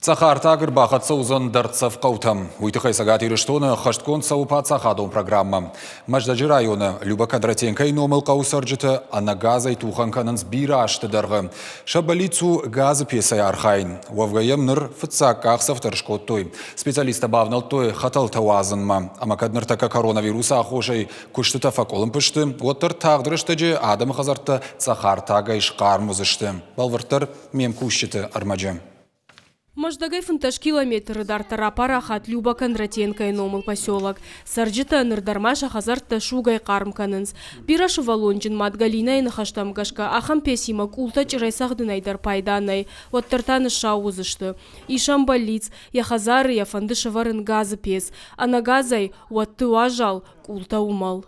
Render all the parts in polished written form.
Цахар тагыр бақытсы ұзын дұртсов қаутам. Уйты қайсағат еріштоны қашткон сауыпа цахадон программа. Маждаджы районы Люба Кондратенкай номыл қаусаржыты анагазай туханканынс бира аштыдырғы. Шабалицу газы песай архайн. Уавгаем ныр фыцак ақсафтыр шкоттой. Специалиста бавнал той хатал тауазынма. Амакадныр така коронавируса ахошай күшті тафаколын пышты. Оттыр тағдырыштыжы адам қазарты цахар тагай шқар музышты. Балвыртыр мем күшті армаджы. Маждагай фунтаж километры дартара парахат Люба Кондратенкай номыл поселок. Сарджита нырдармаша хазарта шугай кармканынс. Бирашу валонжин мадгалинай нахаштам гашка ахам песима култа чирайсахдынайдар пайданай. Оттартаны шаузышты. Ишам болиц, я хазары я фандыша варын газы пес. А на газай уатты уажал култа умал.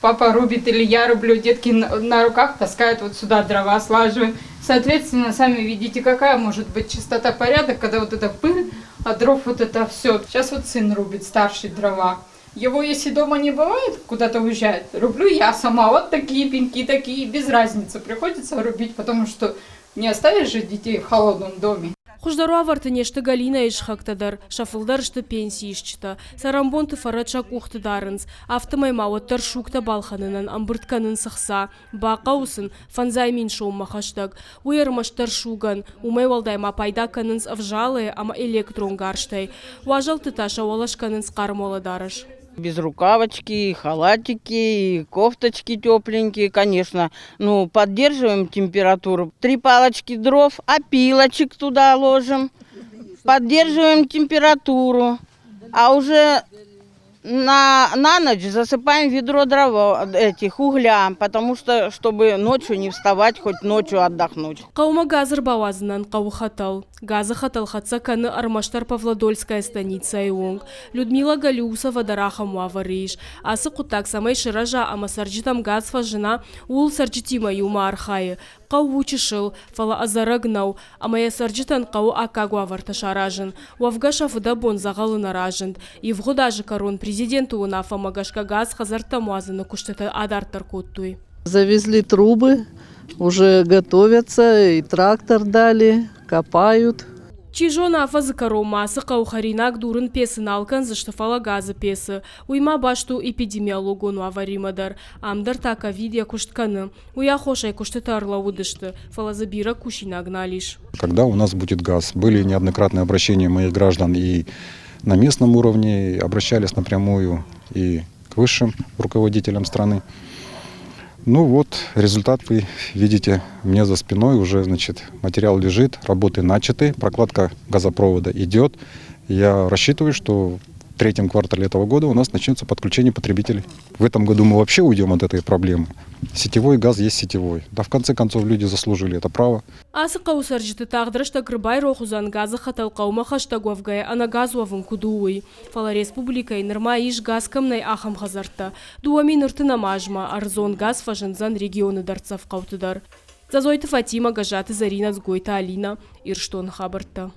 Папа рубит или я рублю, детки на руках таскают вот сюда дрова, слаживаем. Соответственно, сами видите, какая может быть чистота, порядок, когда вот это пыль, а дров вот это все. Сейчас вот сын рубит, старший дрова. Его, если дома не бывает, куда-то уезжает, рублю я сама. Вот такие пеньки, такие, без разницы. Приходится рубить, потому что не оставишь же детей в холодном доме. Хуждару авартынешті Галина ишхактадар, шафылдарышты пенсии ишчіта. Сарамбонты фарадшак ухтыдарынс, автомайма оттар шукта балханынан амбыртканын сықса. Бақа усын фанзаймин шоума хаштаг. Уермаштар шуган, умай валдайма пайдаканынс авжалы, ама электрон гарштай. Уажал тыташа олашканынс кармоладарыш. Без рукавочки, халатики, кофточки тепленькие, конечно. Ну, поддерживаем температуру. 3 палочки дров, опилочек туда ложим. Поддерживаем температуру. А уже на ночь засыпаем ведро дрова, угля, потому что, чтобы ночью не вставать, хоть ночью отдохнуть. Қаума газыр бауазынан қау хатал. Газы хатал хатса каны армаштар Павлодольская станица ионг. Людмила Галиусова дараха муавариш. Асы кутак самай шиража, ама сарджитам газфа жена ул сарджитима юма архае. Қау учишыл, фала азарагнау, ама я сарджитан қау акагу аварташаражын. Уавгаша фуда бон загалына ражынд. И в даже корон президенту унафа магашка газ хазарта муазына куштата адартар коттуй. Завезли трубы, уже готовятся, и трактор дали, копают. Чижона афазы корома, сықау харинак дурын песын алкан заштафала газы песы. Уйма башту эпидемиологону аваримадар. Амдар така видя куштканы. Уя хошай куштатарла удышты. Фалазабира кушина гналиш. Когда у нас будет газ? Были неоднократные обращения моих граждан и на местном уровне, обращались напрямую и к высшим руководителям страны. Ну вот, результат вы видите мне за спиной, уже, значит, материал лежит, работы начаты, прокладка газопровода идет. Я рассчитываю, что в 3-м квартале этого года у нас начнется подключение потребителей. В этом году мы вообще уйдем от этой проблемы. Сетевой газ есть сетевой. Да, в конце концов, люди заслужили это право. Асы қаусаржыты тағдырышта грыбай рохузан газы хатал қаума хаштагуавгай ана газуавын кудуой. Фала республикай нырма иш газ камнай ахам хазарта. Дуами ныртына мажма, арзон газ фажынзан регионы дарцав қаутыдар. Зазойты Фатима, Гажаты, Зарина, Сгойта, Алина, Ирштон хабарта.